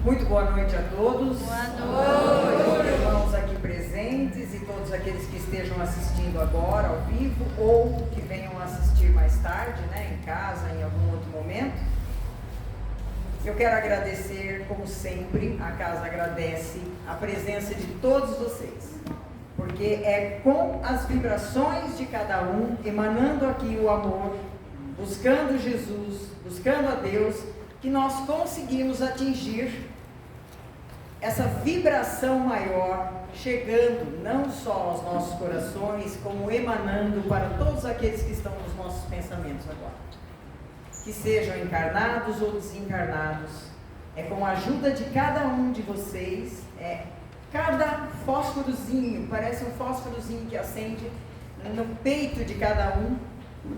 Muito boa noite a todos. Boa noite. Irmãos aqui presentes e todos aqueles que estejam assistindo agora ao vivo ou que venham assistir mais tarde, em casa, em algum outro momento. Eu quero agradecer, como sempre, a casa agradece a presença de todos vocês, porque é com as vibrações de cada um, emanando aqui o amor, buscando Jesus, buscando a Deus, que nós conseguimos atingir essa vibração maior, chegando não só aos nossos corações, como emanando para todos aqueles que estão nos nossos pensamentos agora. Que sejam encarnados ou desencarnados, é com a ajuda de cada um de vocês, cada fósforozinho, parece um fósforozinho que acende no peito de cada um,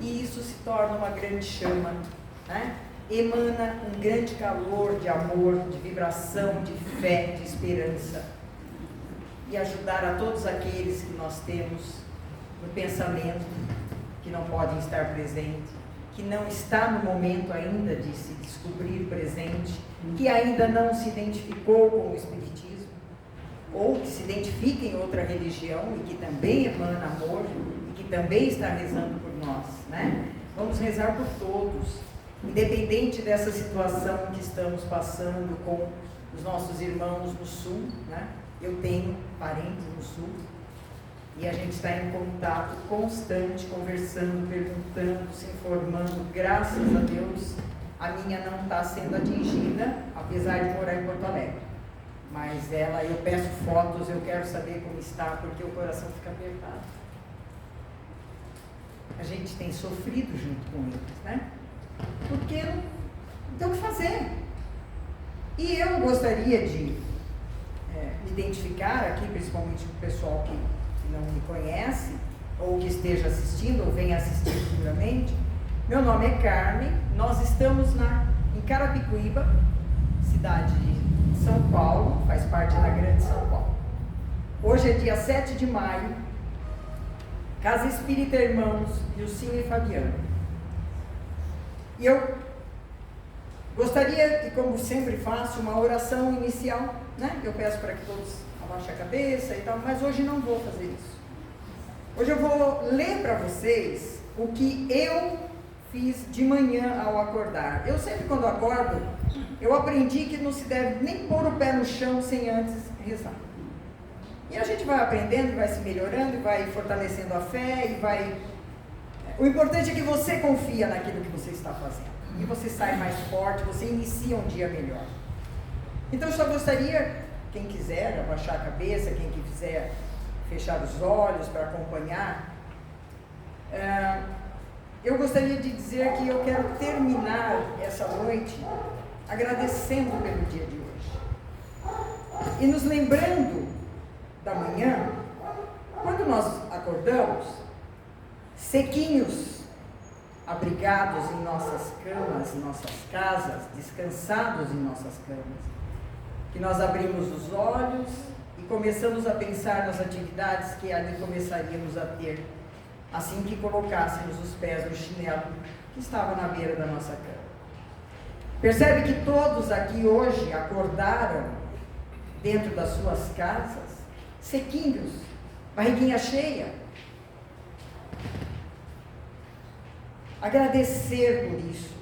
e isso se torna uma grande chama, emana um grande calor de amor, de vibração, de fé, de esperança, e ajudar a todos aqueles que nós temos no pensamento, que não podem estar presentes, que não está no momento ainda de se descobrir presente, que ainda não se identificou com o Espiritismo, ou que se identifica em outra religião e que também emana amor, e que também está rezando por nós, Vamos rezar por todos, independente dessa situação que estamos passando com os nossos irmãos no Sul, Eu tenho parentes no Sul, e a gente está em contato constante, conversando, perguntando, se informando. Graças a Deus, a minha não está sendo atingida, apesar de morar em Porto Alegre. Mas eu peço fotos, eu quero saber como está, porque o coração fica apertado. A gente tem sofrido junto com eles, Porque não tem o que fazer. E eu gostaria de me identificar aqui, principalmente o pessoal que não me conhece, ou que esteja assistindo, ou venha assistir futuramente. Meu nome é Carmen, nós estamos em Carapicuíba, cidade de São Paulo, faz parte da Grande São Paulo. Hoje é dia 7 de maio, Casa Espírita Irmãos, Ilcinho e Fabiano. E eu gostaria, e como sempre faço, uma oração inicial, Eu peço para que todos abaixem a cabeça e tal, mas hoje não vou fazer isso. Hoje eu vou ler para vocês o que eu fiz de manhã ao acordar. Eu sempre, quando acordo, eu aprendi que não se deve nem pôr o pé no chão sem antes rezar. E a gente vai aprendendo, vai se melhorando, vai fortalecendo a fé e vai... O importante é que você confia naquilo que você está fazendo. E você sai mais forte, você inicia um dia melhor. Então eu só gostaria, quem quiser abaixar a cabeça, quem quiser fechar os olhos para acompanhar, eu gostaria de dizer que eu quero terminar essa noite agradecendo pelo dia de hoje. E nos lembrando da manhã, quando nós acordamos, sequinhos, abrigados em nossas camas, em nossas casas, descansados em nossas camas, que nós abrimos os olhos e começamos a pensar nas atividades que ali começaríamos a ter, assim que colocássemos os pés no chinelo que estava na beira da nossa cama. Percebe que todos aqui hoje acordaram dentro das suas casas, sequinhos, barriguinha cheia. Agradecer por isso.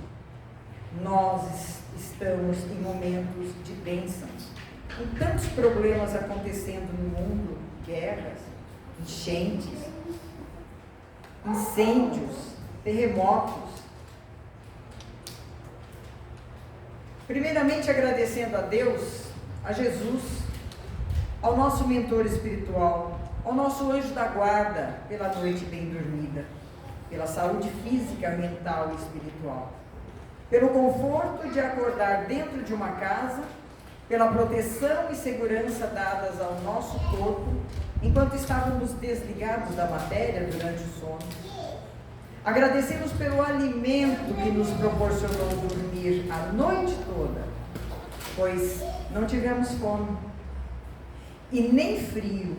Nós estamos em momentos de bênçãos, com tantos problemas acontecendo no mundo, guerras, enchentes, incêndios, terremotos. Primeiramente agradecendo a Deus, a Jesus, ao nosso mentor espiritual, ao nosso anjo da guarda pela noite bem dormida, pela saúde física, mental e espiritual, pelo conforto de acordar dentro de uma casa, pela proteção e segurança dadas ao nosso corpo, enquanto estávamos desligados da matéria durante o sono. Agradecemos pelo alimento que nos proporcionou dormir a noite toda, pois não tivemos fome, e nem frio,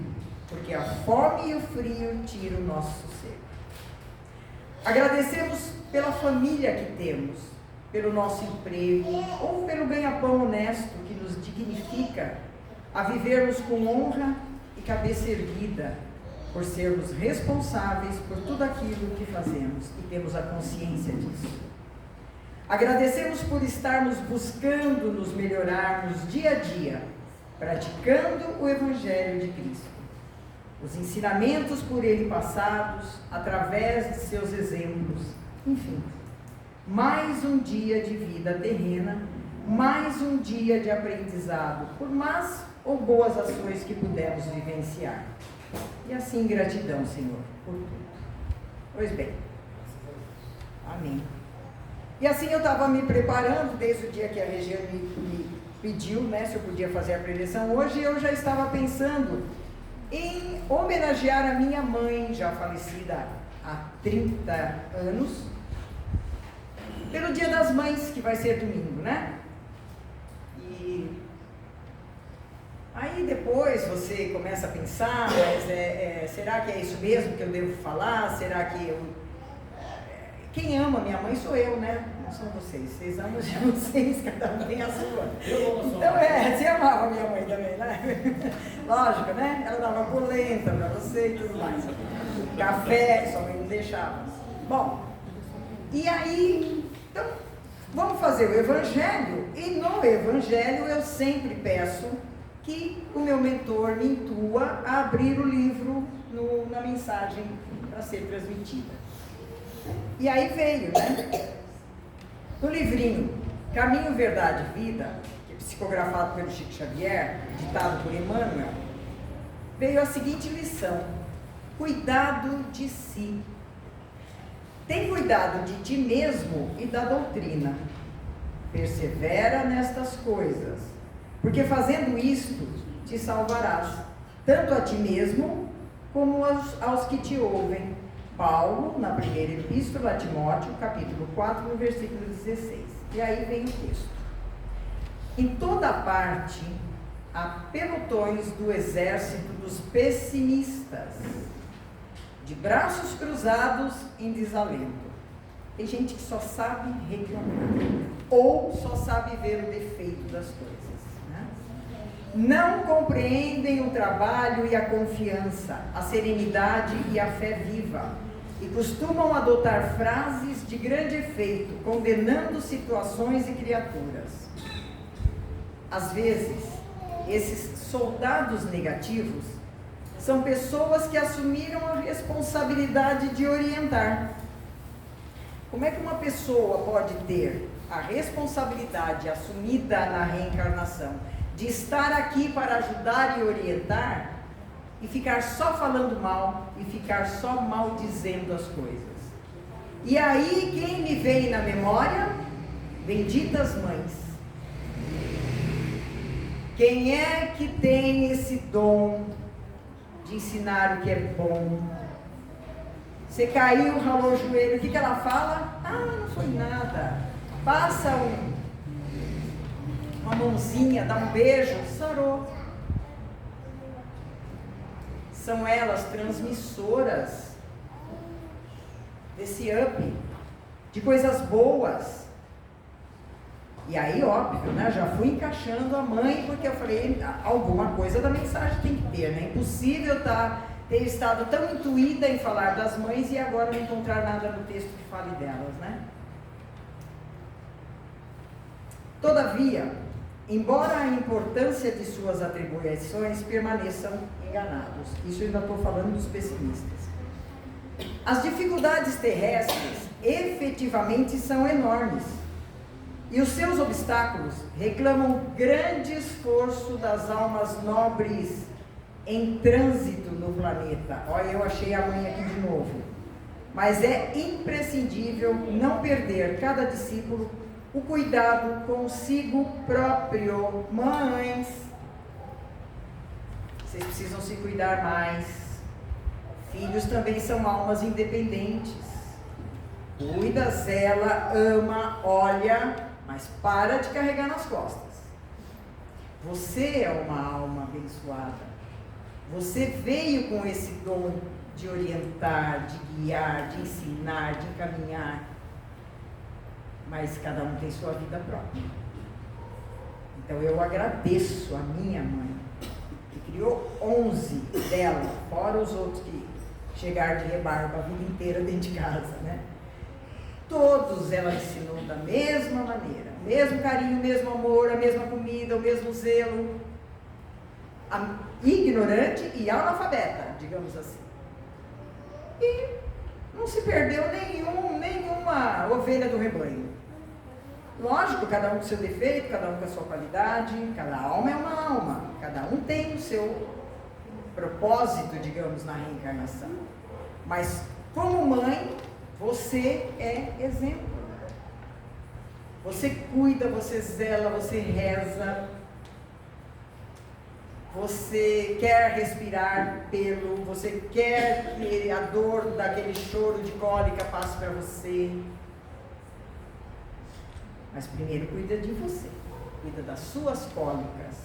porque a fome e o frio tiram o nosso sossego. Agradecemos pela família que temos, pelo nosso emprego ou pelo ganha-pão honesto que nos dignifica a vivermos com honra e cabeça erguida, por sermos responsáveis por tudo aquilo que fazemos e temos a consciência disso. Agradecemos por estarmos buscando nos melhorarmos dia a dia, praticando o Evangelho de Cristo. Os ensinamentos por Ele passados, através de seus exemplos, enfim. Mais um dia de vida terrena, mais um dia de aprendizado, por más ou boas ações que pudemos vivenciar. E assim, gratidão, Senhor, por tudo. Pois bem. Amém. E assim eu estava me preparando, desde o dia que a Regiane me pediu, né, se eu podia fazer a preleção hoje, eu já estava pensando em homenagear a minha mãe, já falecida há 30 anos, pelo Dia das Mães, que vai ser domingo, né? E aí depois você começa a pensar, mas será que é isso mesmo que eu devo falar? Será que eu... Quem ama minha mãe sou eu, né? Não são vocês. Vocês amam de vocês, cada um tem a sua. Então você amava minha mãe também, né? Lógico, né? Ela dava polenta pra você e tudo mais. Café, sua mãe não deixava. Bom, e aí, então, vamos fazer o Evangelho. E no Evangelho eu sempre peço que o meu mentor me intua a abrir o livro na mensagem para ser transmitida. E aí veio, né? No livrinho Caminho, Verdade e Vida, que é psicografado pelo Chico Xavier, ditado por Emmanuel, veio a seguinte lição: cuidado de si. Tem cuidado de ti mesmo e da doutrina. Persevera nestas coisas, porque fazendo isto te salvarás, tanto a ti mesmo como aos que te ouvem. Paulo, na primeira epístola a Timóteo, capítulo 4, no versículo 16. E aí vem o texto. Em toda parte há pelotões do exército dos pessimistas, de braços cruzados em desalento. Tem gente que só sabe reclamar, ou só sabe ver o defeito das coisas, né? Não compreendem o trabalho e a confiança, a serenidade e a fé viva, e costumam adotar frases de grande efeito, condenando situações e criaturas. Às vezes, esses soldados negativos são pessoas que assumiram a responsabilidade de orientar. Como é que uma pessoa pode ter a responsabilidade assumida na reencarnação de estar aqui para ajudar e orientar e ficar só falando mal e ficar só maldizendo as coisas? E aí, quem me vem na memória? Benditas mães. Quem é que tem esse dom de ensinar o que é bom? Você caiu, ralou o joelho, o que ela fala? Ah, não foi nada. Passa uma mãozinha, dá um beijo, sarou. São elas transmissoras desse up, de coisas boas. E aí, óbvio, né? Já fui encaixando a mãe, porque eu falei, alguma coisa da mensagem tem que ter, né? Impossível ter estado tão intuída em falar das mães e agora não encontrar nada no texto que fale delas, né? Todavia, embora a importância de suas atribuições permaneçam enganados, isso eu ainda estou falando dos pessimistas. As dificuldades terrestres efetivamente são enormes, e os seus obstáculos reclamam grande esforço das almas nobres em trânsito no planeta. Olha, eu achei a mãe aqui de novo. Mas é imprescindível não perder, cada discípulo, o cuidado consigo próprio. Mães, vocês precisam se cuidar mais. Filhos também são almas independentes. Cuida, zela, ama, olha, mas para de carregar nas costas. Você é uma alma abençoada. Você veio com esse dom de orientar, de guiar, de ensinar, de encaminhar. mas cada um tem sua vida própria. Então eu agradeço a minha mãe, que criou 11 dela, fora os outros que chegaram de rebarba a vida inteira dentro de casa, né? Todos ela ensinou da mesma maneira, o mesmo carinho, o mesmo amor, a mesma comida, o mesmo zelo, ignorante e analfabeta, digamos assim. E não se perdeu nenhuma ovelha do rebanho. Lógico, cada um com seu defeito, cada um com a sua qualidade, cada alma é uma alma, cada um tem o seu propósito, digamos, na reencarnação. Mas, como mãe, você é exemplo. Você cuida, você zela, você reza, você quer respirar pelo, você quer que a dor daquele choro de cólica passe para você. Mas primeiro cuida de você, cuida das suas cólicas,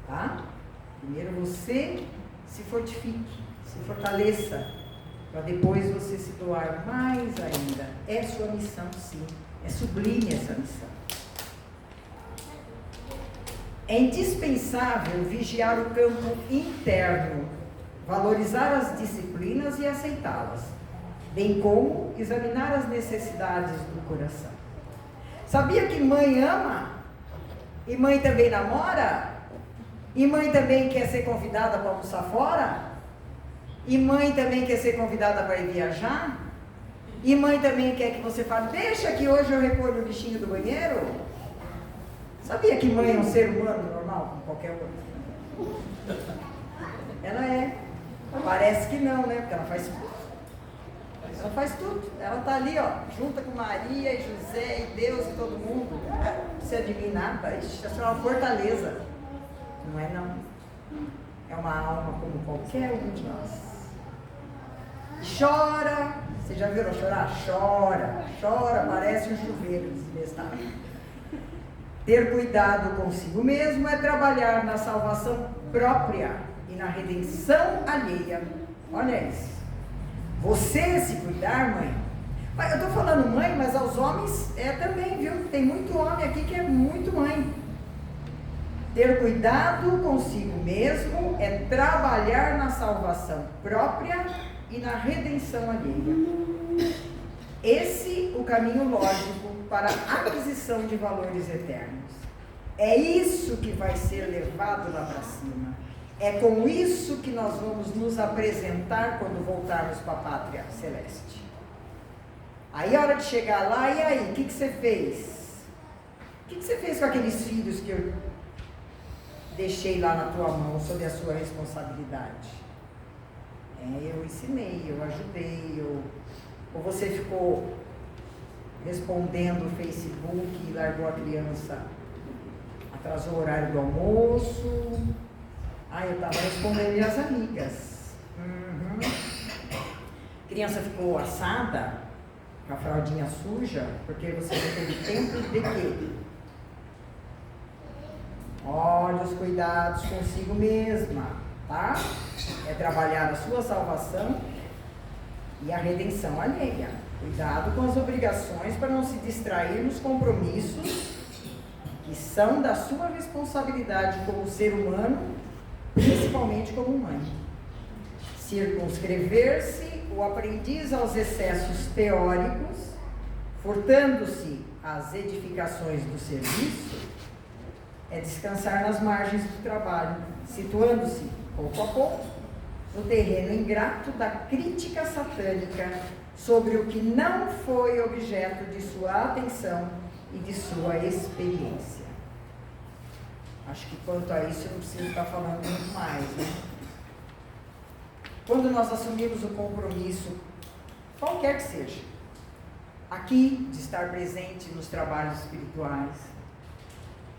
tá? Primeiro você se fortifique, se fortaleça, para depois você se doar mais ainda. É sua missão, sim, é sublime essa missão. É indispensável vigiar o campo interno, valorizar as disciplinas e aceitá-las, bem como examinar as necessidades do coração. Sabia que mãe ama? E mãe também namora? E mãe também quer ser convidada para almoçar fora? E mãe também quer ser convidada para ir viajar? E mãe também quer que você fale, deixa que hoje eu recolho o bichinho do banheiro? Sabia que mãe é um ser humano normal, como qualquer outro? Ela é. Parece que não, né? Porque ela faz tudo. Ela faz tudo. Ela está ali, ó, junta com Maria e José e Deus e todo mundo. Não precisa de mim nada. Isso é uma fortaleza. Não é não. É uma alma como qualquer um de nós. Chora. Vocês já viram chorar? Chora. Chora, parece um chuveiro desbestado. Ter cuidado consigo mesmo é trabalhar na salvação própria e na redenção alheia. Olha isso. Você se cuidar, mãe. Eu estou falando mãe, mas aos homens também, viu? Tem muito homem aqui que é muito mãe. Ter cuidado consigo mesmo é trabalhar na salvação própria e na redenção alheia. Esse o caminho lógico para a aquisição de valores eternos. É isso que vai ser levado lá para cima. É com isso que nós vamos nos apresentar quando voltarmos para a pátria celeste. Aí a hora de chegar lá, e aí, o que você fez? O que você fez com aqueles filhos que eu deixei lá na tua mão, sob a sua responsabilidade? Eu ensinei, eu ajudei, ou você ficou respondendo o Facebook e largou a criança, atrasou o horário do almoço. Eu estava respondendo minhas amigas. Criança ficou assada, com a fraldinha suja, porque você não teve tempo de quê? Olha os cuidados consigo mesma, tá? É trabalhar a sua salvação e a redenção alheia. Cuidado com as obrigações para não se distrair nos compromissos que são da sua responsabilidade como ser humano, principalmente como mãe. Circunscrever-se o aprendiz aos excessos teóricos, furtando-se às edificações do serviço, é descansar nas margens do trabalho, situando-se, pouco a pouco, no terreno ingrato da crítica satânica sobre o que não foi objeto de sua atenção e de sua experiência. Acho que quanto a isso eu não preciso estar falando muito mais, né? Quando nós assumimos o compromisso, qualquer que seja, aqui de estar presente nos trabalhos espirituais,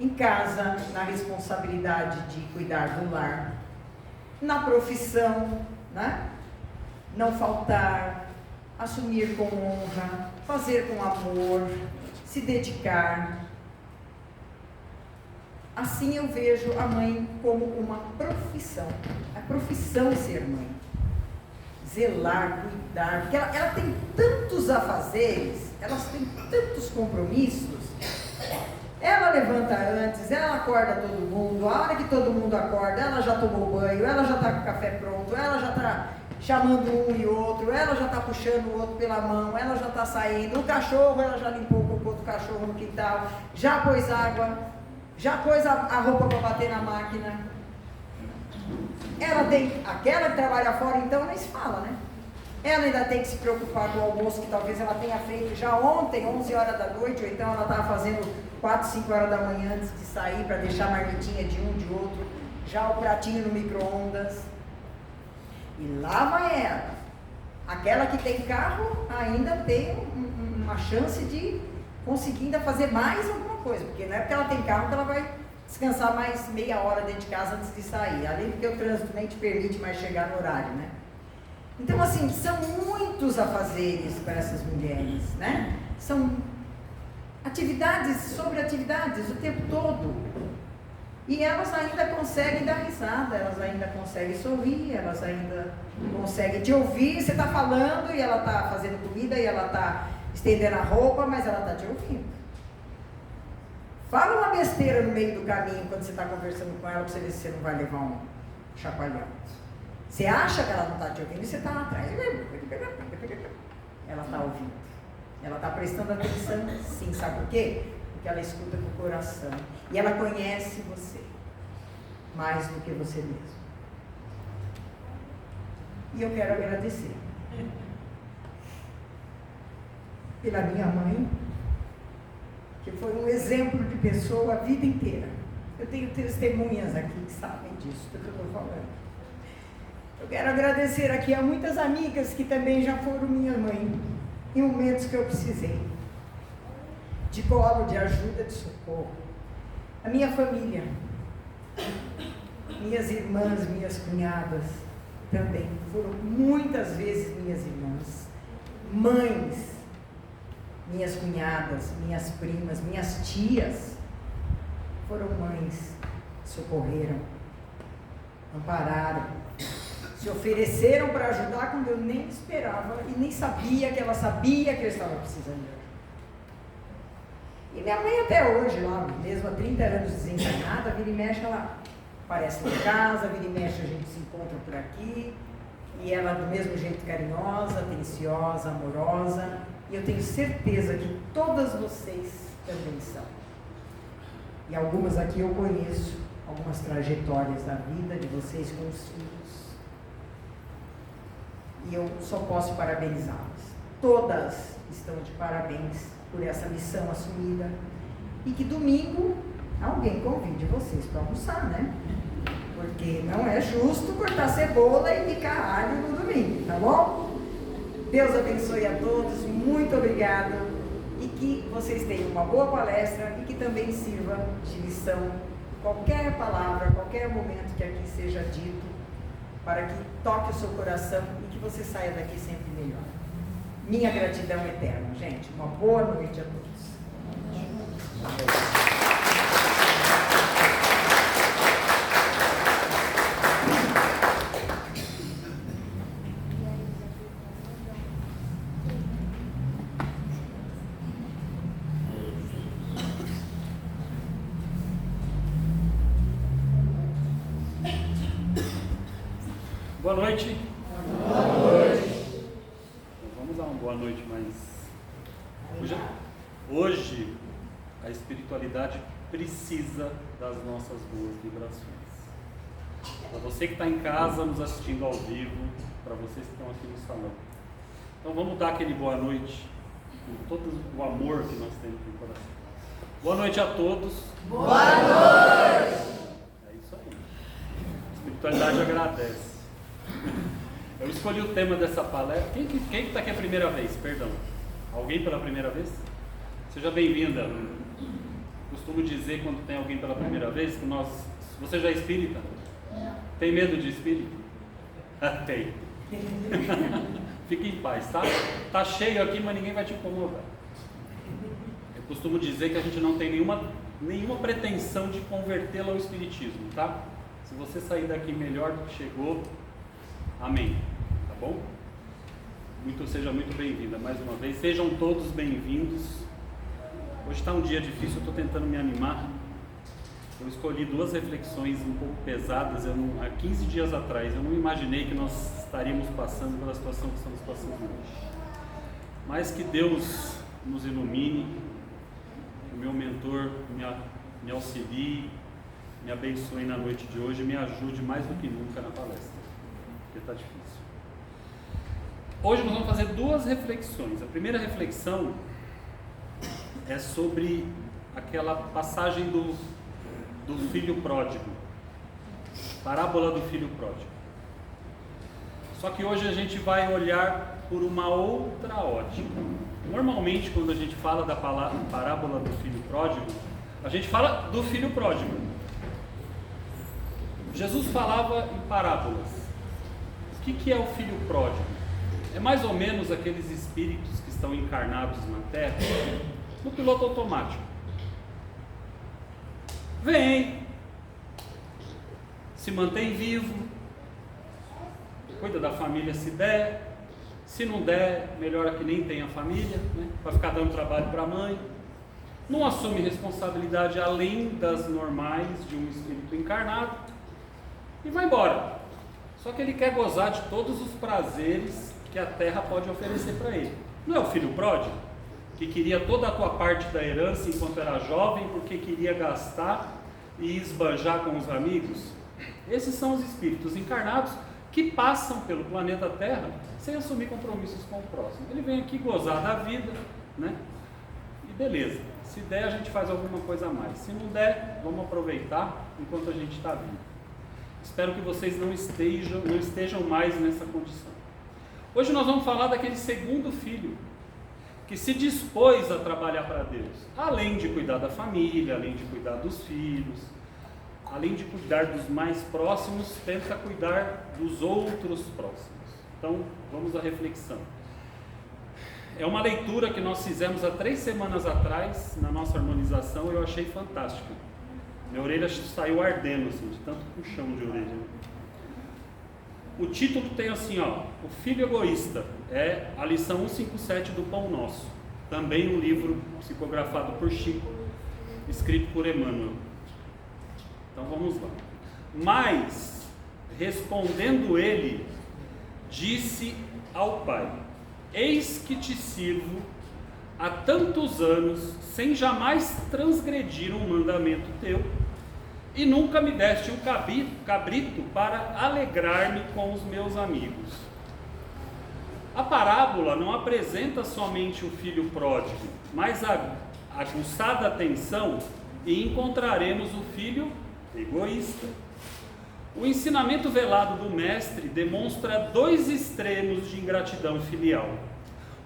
em casa, na responsabilidade de cuidar do lar, na profissão, né? Não faltar, assumir com honra, fazer com amor, se dedicar. Assim eu vejo a mãe como uma profissão, a profissão ser mãe. Zelar, cuidar, porque ela tem tantos afazeres, elas têm tantos compromissos. Ela levanta antes, ela acorda todo mundo, a hora que todo mundo acorda, ela já tomou banho, ela já está com o café pronto, ela já está chamando um e outro, ela já está puxando o outro pela mão, ela já está saindo, o cachorro, ela já limpou o cocô do cachorro no quintal, já pôs água, já pôs a roupa para bater na máquina. Ela tem, aquela que trabalha fora, então nem se fala, né? Ela ainda tem que se preocupar com o almoço que talvez ela tenha feito já ontem, 11 horas da noite, ou então ela estava fazendo 4, 5 horas da manhã antes de sair para deixar a marmitinha de um, de outro, já o pratinho no micro-ondas. E lá vai ela. Aquela que tem carro ainda tem uma chance de conseguir ainda fazer mais alguma coisa, porque não é porque ela tem carro que ela vai descansar mais meia hora dentro de casa antes de sair, além porque o trânsito nem te permite mais chegar no horário, né? Então, assim, são muitos afazeres para essas mulheres, né? São atividades sobre atividades o tempo todo. E elas ainda conseguem dar risada, elas ainda conseguem sorrir, elas ainda conseguem te ouvir. Você está falando e ela está fazendo comida e ela está estendendo a roupa, mas ela está te ouvindo. Fala uma besteira no meio do caminho quando você está conversando com ela para você ver se você não vai levar um chacoalhão. Você acha que ela não está te ouvindo e você está lá atrás. Ela está ouvindo. Ela está prestando atenção, sim. Sabe por quê? Porque ela escuta com o coração. E ela conhece você mais do que você mesmo. E eu quero agradecer pela minha mãe, que foi um exemplo de pessoa a vida inteira. Eu tenho testemunhas aqui que sabem disso do que eu estou falando. Eu quero agradecer aqui a muitas amigas que também já foram minha mãe, em momentos que eu precisei, de colo, de ajuda, de socorro. A minha família, minhas irmãs, minhas cunhadas, também foram muitas vezes minhas irmãs, mães, minhas cunhadas, minhas primas, minhas tias, foram mães, socorreram, ampararam, se ofereceram para ajudar quando eu nem esperava e nem sabia que ela sabia que eu estava precisando de ajuda. E minha mãe até hoje, lá, mesmo há 30 anos desencarnada, vira e mexe, ela aparece lá em casa, vira e mexe, a gente se encontra por aqui, e ela do mesmo jeito carinhosa, atenciosa, amorosa, e eu tenho certeza que todas vocês também são. E algumas aqui eu conheço, algumas trajetórias da vida de vocês com os filhos. E eu só posso parabenizá-las. Todas estão de parabéns por essa missão assumida. E que domingo alguém convide vocês para almoçar, né? Porque não é justo cortar cebola e picar alho no domingo, tá bom? Deus abençoe a todos, muito obrigada. E que vocês tenham uma boa palestra e que também sirva de lição qualquer palavra, qualquer momento que aqui seja dito, para que toque o seu coração e que você saia daqui sempre melhor. Minha gratidão eterna, gente. Uma boa noite a todos. Boa noite. Boa noite. Então, vamos dar uma boa noite, mas hoje a espiritualidade precisa das nossas boas vibrações. Para você que está em casa nos assistindo ao vivo, para vocês que estão aqui no salão. Então vamos dar aquele boa noite com todo o amor que nós temos no coração. Boa noite a todos. Boa noite. É isso aí. A espiritualidade agradece. Eu escolhi o tema dessa palestra. Quem está aqui a primeira vez? Perdão. Alguém pela primeira vez? Seja bem-vinda. Costumo dizer quando tem alguém pela primeira vez que você já é espírita? Tem medo de espírito? Tem. Fique em paz, tá? Tá cheio aqui, mas ninguém vai te incomodar. Eu costumo dizer que a gente não tem nenhuma pretensão de convertê-la ao espiritismo, tá? Se você sair daqui melhor do que chegou, amém, tá bom? Seja muito bem-vinda mais uma vez. Sejam todos bem-vindos. Hoje está um dia difícil, eu estou tentando me animar. Eu escolhi 2 reflexões um pouco pesadas. Há 15 dias atrás, eu não imaginei que nós estaríamos passando pela situação que estamos passando hoje. Mas que Deus nos ilumine, que o meu mentor me auxilie, me abençoe na noite de hoje e me ajude mais do que nunca na palestra, porque está difícil. Hoje nós vamos fazer 2 reflexões. A primeira reflexão é sobre aquela passagem do filho pródigo, parábola do filho pródigo. Só que hoje a gente vai olhar por uma outra ótica. Normalmente, quando a gente fala da parábola do filho pródigo, a gente fala do filho pródigo. Jesus falava em parábolas. O que é o filho pródigo? É mais ou menos aqueles espíritos que estão encarnados na Terra, no piloto automático. Vem, se mantém vivo, cuida da família se der, se não der, melhor que nem tenha família, né? Para ficar dando trabalho para a mãe. Não assume responsabilidade além das normais de um espírito encarnado e vai embora. Só que ele quer gozar de todos os prazeres que a terra pode oferecer para ele. Não é o filho pródigo, que queria toda a tua parte da herança enquanto era jovem, porque queria gastar e esbanjar com os amigos? Esses são os espíritos encarnados que passam pelo planeta Terra sem assumir compromissos com o próximo. Ele vem aqui gozar da vida, né? E beleza, se der a gente faz alguma coisa a mais, se não der, vamos aproveitar enquanto a gente está vivo. Espero que vocês não estejam mais nessa condição. Hoje nós vamos falar daquele segundo filho, que se dispôs a trabalhar para Deus, além de cuidar da família, além de cuidar dos filhos, além de cuidar dos mais próximos, tenta cuidar dos outros próximos. Então, vamos à reflexão. É uma leitura que nós fizemos há 3 semanas atrás, na nossa harmonização, e eu achei fantástica. Minha orelha saiu ardendo, assim, de tanto puxão de orelha. O título tem assim, ó, O Filho Egoísta, é a lição 157 do Pão Nosso. Também um livro psicografado por Chico, escrito por Emmanuel. Então vamos lá. Mas, respondendo ele, disse ao pai: eis que te sirvo há tantos anos, sem jamais transgredir um mandamento teu, e nunca me deste um cabrito para alegrar-me com os meus amigos. A parábola não apresenta somente o filho pródigo, mas aguçada atenção e encontraremos o filho egoísta. O ensinamento velado do mestre demonstra 2 extremos de ingratidão filial.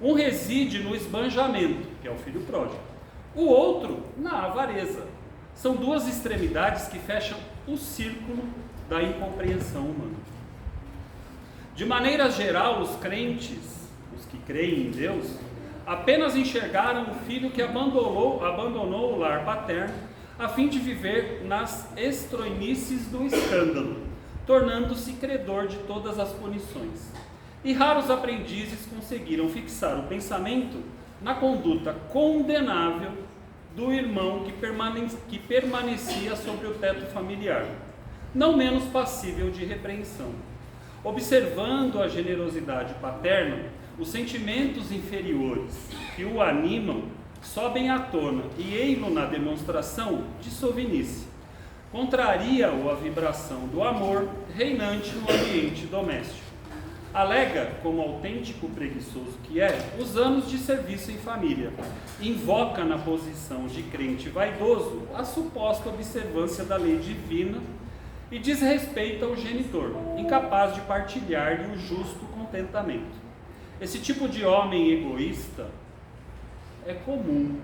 Um reside no esbanjamento, que é o filho pródigo, o outro na avareza. São 2 extremidades que fecham o círculo da incompreensão humana. De maneira geral, os crentes, os que creem em Deus, apenas enxergaram o filho que abandonou o lar paterno a fim de viver nas estroinices do escândalo, tornando-se credor de todas as punições. E raros aprendizes conseguiram fixar o pensamento na conduta condenável do irmão que permanecia sobre o teto familiar, não menos passível de repreensão. Observando a generosidade paterna, os sentimentos inferiores que o animam sobem à tona e ei-lo na demonstração de sovinice. Contraria-o a vibração do amor reinante no ambiente doméstico. Alega, como autêntico preguiçoso que é, os anos de serviço em família. Invoca na posição de crente vaidoso a suposta observância da lei divina e desrespeita o genitor, incapaz de partilhar-lhe o justo contentamento. Esse tipo de homem egoísta é comum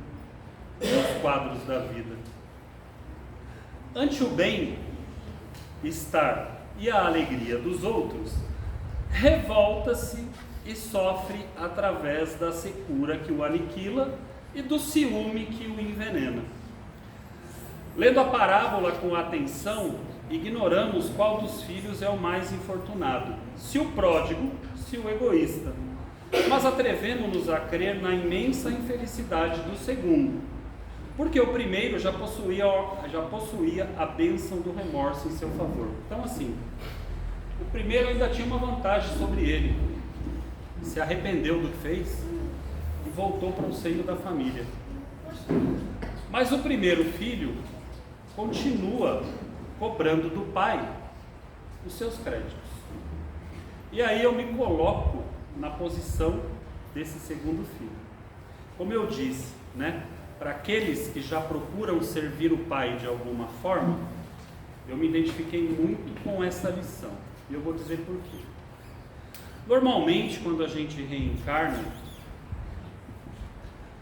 nos quadros da vida. Ante o bem-estar e a alegria dos outros, revolta-se e sofre através da secura que o aniquila e do ciúme que o envenena. Lendo a parábola com atenção, ignoramos qual dos filhos é o mais infortunado, se o pródigo, se o egoísta. mas atrevemos-nos a crer na imensa infelicidade do segundo, porque o primeiro já possuía a bênção do remorso em seu favor. Então assim, o primeiro ainda tinha uma vantagem sobre ele, se arrependeu do que fez e voltou para o seio da família. Mas o primeiro filho continua cobrando do pai os seus créditos. E aí eu me coloco na posição desse segundo filho. Como eu disse, né, para aqueles que já procuram servir o pai de alguma forma, eu me identifiquei muito com essa lição. E eu vou dizer por quê. Normalmente, quando a gente reencarna,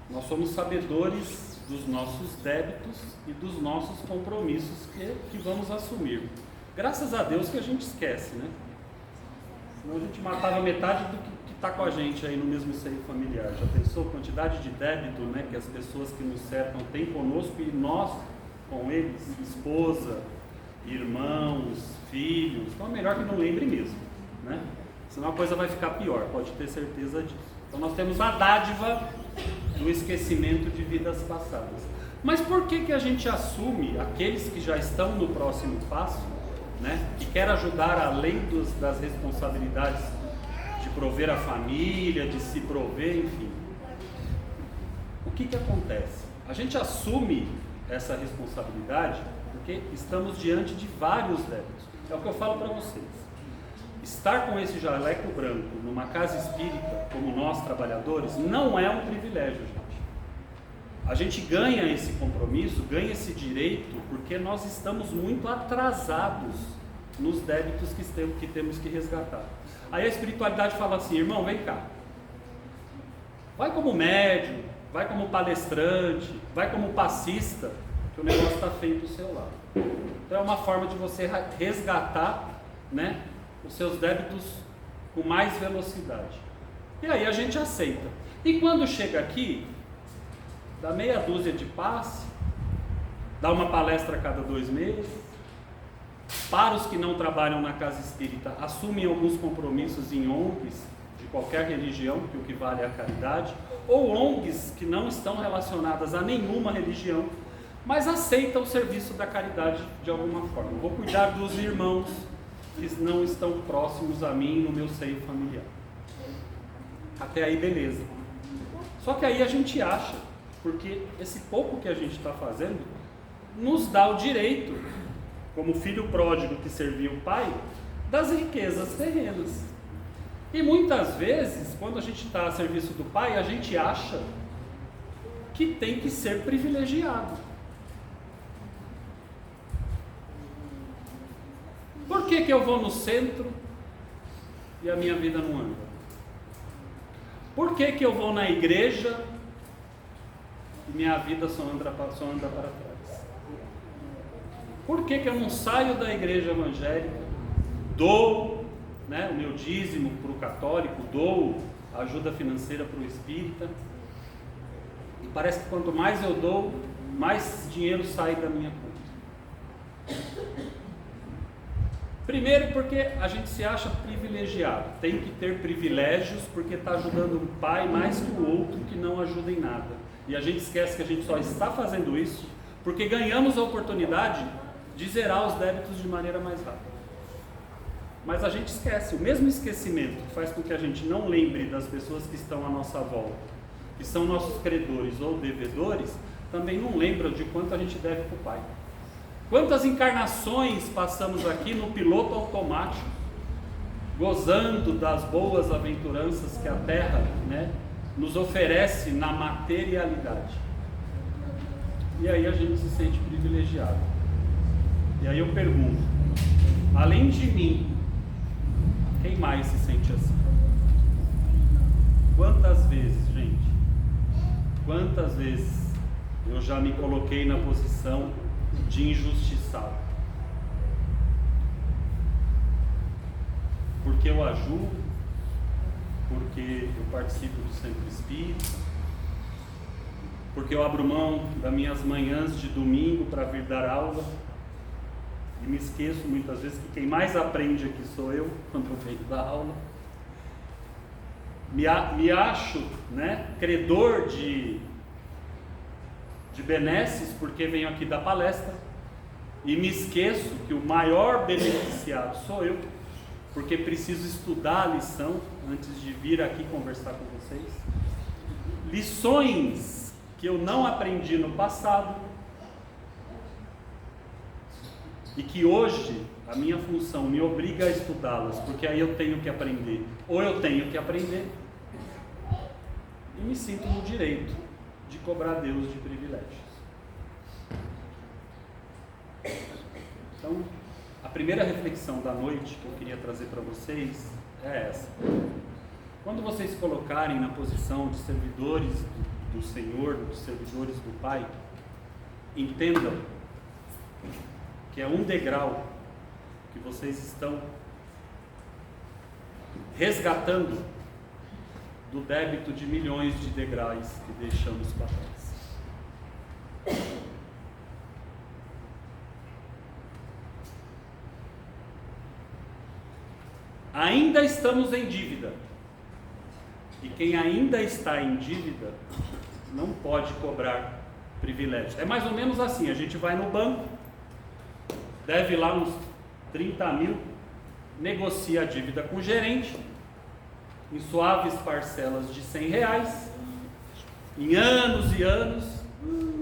nós somos sabedores dos nossos débitos e dos nossos compromissos que vamos assumir. Graças a Deus que a gente esquece, né? Senão a gente matava metade do que está com a gente aí no mesmo seio familiar. Já pensou a quantidade de débito, né, que as pessoas que nos cercam têm conosco e nós com eles? Esposa, irmãos, filhos. Então é melhor que não lembre mesmo, né? Senão a coisa vai ficar pior, pode ter certeza disso. Então nós temos a dádiva do esquecimento de vidas passadas. Mas por que a gente assume aqueles que já estão no próximo passo, né, que quer ajudar além das responsabilidades de prover a família, de se prover, enfim? O que acontece? A gente assume essa responsabilidade porque estamos diante de vários débitos. É o que eu falo para vocês. Estar com esse jaleco branco numa casa espírita, como nós trabalhadores, não é um privilégio, gente. A gente ganha esse compromisso, ganha esse direito, porque nós estamos muito atrasados nos débitos que temos que resgatar. Aí a espiritualidade fala assim: irmão, vem cá. Vai como médium, vai como palestrante, vai como passista, que o negócio está feio do seu lado. Então é uma forma de você resgatar, né, os seus débitos com mais velocidade. E aí a gente aceita. E quando chega aqui, dá meia dúzia de passe, dá uma palestra a cada 2 meses. Para os que não trabalham na casa espírita, assumem alguns compromissos em ONGs de qualquer religião, que o que vale é a caridade, ou ONGs que não estão relacionadas a nenhuma religião, mas aceitam o serviço da caridade de alguma forma. Vou cuidar dos irmãos que não estão próximos a mim no meu seio familiar. Até aí beleza. Só que aí a gente acha, porque esse pouco que a gente está fazendo nos dá o direito, como filho pródigo que serviu o pai, das riquezas terrenas. E muitas vezes, quando a gente está a serviço do pai, a gente acha que tem que ser privilegiado. Por que eu vou no centro e a minha vida não anda? Por que eu vou na igreja e minha vida só anda para trás? Por que eu não saio da igreja evangélica, dou, né, o meu dízimo para o católico, dou ajuda financeira para o espírita, e parece que quanto mais eu dou, mais dinheiro sai da minha conta? Primeiro porque a gente se acha privilegiado, tem que ter privilégios porque está ajudando um pai mais que o outro que não ajuda em nada. E a gente esquece que a gente só está fazendo isso porque ganhamos a oportunidade de zerar os débitos de maneira mais rápida. Mas a gente esquece, o mesmo esquecimento que faz com que a gente não lembre das pessoas que estão à nossa volta, que são nossos credores ou devedores, também não lembra de quanto a gente deve para o pai. Quantas encarnações passamos aqui no piloto automático, gozando das boas aventuranças que a Terra, né, nos oferece na materialidade. E aí a gente se sente privilegiado. E aí eu pergunto, além de mim, quem mais se sente assim? Quantas vezes, gente, quantas vezes eu já me coloquei na posição de injustiçado? Porque eu ajudo, porque eu participo do Centro Espírita, porque eu abro mão das minhas manhãs de domingo para vir dar aula, e me esqueço muitas vezes que quem mais aprende aqui sou eu, quando eu venho dar aula. me acho, né, credor de benesses porque venho aqui dar palestra e me esqueço que o maior beneficiado sou eu, porque preciso estudar a lição antes de vir aqui conversar com vocês. Lições que eu não aprendi no passado e que hoje a minha função me obriga a estudá-las, porque aí eu tenho que aprender, ou eu tenho que aprender, e me sinto no direito de cobrar Deus de privilégios. Então, a primeira reflexão da noite que eu queria trazer para vocês é essa. Quando vocês se colocarem na posição de servidores do Senhor, de servidores do Pai, entendam que é um degrau que vocês estão resgatando do débito de milhões de degraus que deixamos para trás. Ainda estamos em dívida. E quem ainda está em dívida não pode cobrar privilégios. É mais ou menos assim, a gente vai no banco, deve lá uns 30 mil, negocia a dívida com o gerente, em suaves parcelas de R$100, em anos e anos,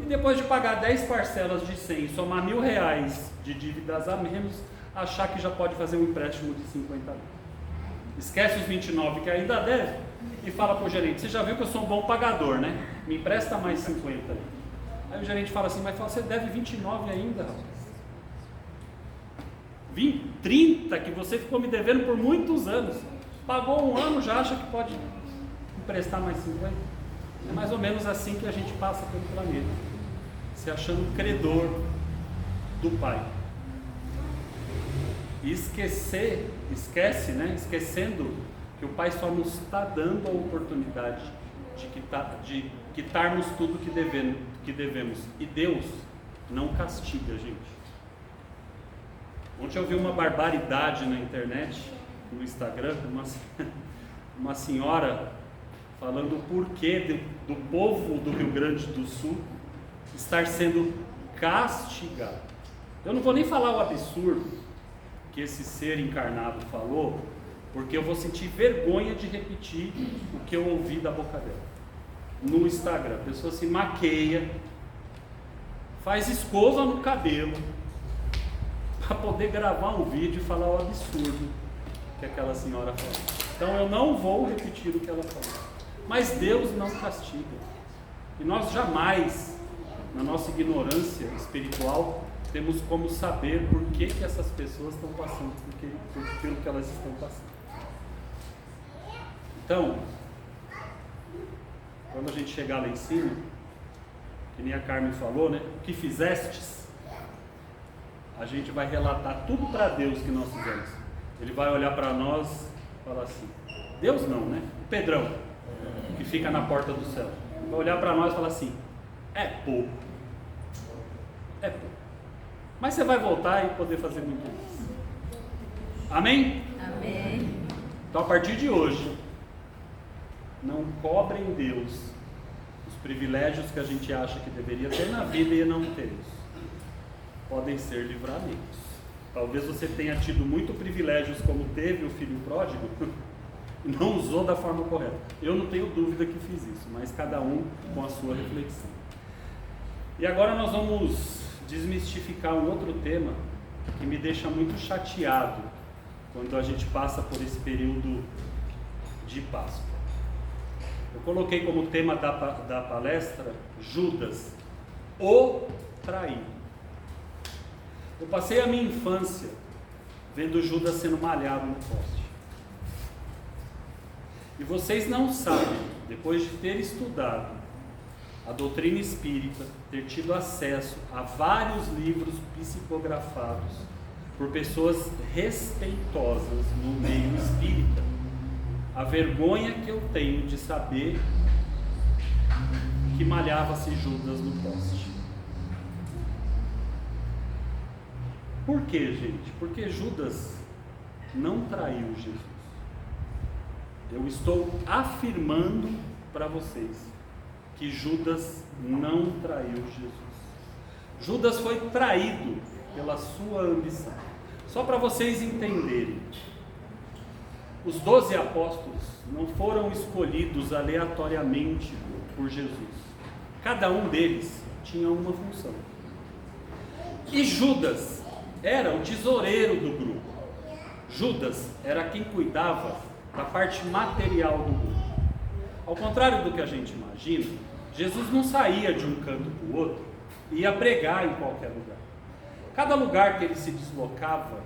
e depois de pagar 10 parcelas de 100 e somar R$1.000 de dívidas a menos, achar que já pode fazer um empréstimo de 50 mil. Esquece os 29 que ainda deve e fala para o gerente: você já viu que eu sou um bom pagador, né? Me empresta mais 50. Aí o gerente fala assim: mas você deve 29 ainda, rapaz. 30 que você ficou me devendo por muitos anos. Pagou um ano, já acha que pode emprestar mais 50? É mais ou menos assim que a gente passa pelo planeta, se achando credor do Pai. E esquecendo que o Pai só nos está dando a oportunidade de quitarmos tudo que devemos. E Deus não castiga, gente. Ontem eu vi uma barbaridade na internet, no Instagram, uma senhora falando o porquê do povo do Rio Grande do Sul estar sendo castigado. Eu não vou nem falar o absurdo que esse ser encarnado falou, porque eu vou sentir vergonha de repetir o que eu ouvi da boca dela. No Instagram, a pessoa se maqueia, faz escova no cabelo, para poder gravar um vídeo e falar o absurdo que aquela senhora falou. Então eu não vou repetir o que ela falou. Mas Deus não castiga. E nós jamais, na nossa ignorância espiritual, temos como saber por que essas pessoas estão passando pelo que elas estão passando. Então, quando a gente chegar lá em cima, que nem a Carmen falou, né? O que fizestes, a gente vai relatar tudo para Deus que nós fizemos. Ele vai olhar para nós e falar assim: Deus não, né? O Pedrão, que fica na porta do céu, vai olhar para nós e falar assim: é pouco. É pouco. Mas você vai voltar e poder fazer muito mais. Amém? Amém. Então, a partir de hoje, não cobrem Deus os privilégios que a gente acha que deveria ter na vida e não temos. Podem ser livramentos. Talvez você tenha tido muito privilégios como teve o filho pródigo e não usou da forma correta. Eu não tenho dúvida que fiz isso, mas cada um com a sua reflexão. E agora nós vamos desmistificar um outro tema que me deixa muito chateado quando a gente passa por esse período de Páscoa. Eu coloquei como tema da palestra Judas, o traído. Eu passei a minha infância vendo Judas sendo malhado no poste. E vocês não sabem, depois de ter estudado a doutrina espírita, ter tido acesso a vários livros psicografados por pessoas respeitosas no meio espírita, a vergonha que eu tenho de saber que malhava-se Judas no poste. Por quê, gente? Porque Judas não traiu Jesus. eu estou afirmando para vocês que Judas não traiu Jesus. Judas foi traído pela sua ambição. Só para vocês entenderem, os 12 apóstolos não foram escolhidos aleatoriamente por Jesus. Cada um deles tinha uma função. E Judas era o tesoureiro do grupo. Judas era quem cuidava da parte material do grupo. Ao contrário do que a gente imagina, Jesus não saía de um canto para o outro e ia pregar em qualquer lugar. Cada lugar que ele se deslocava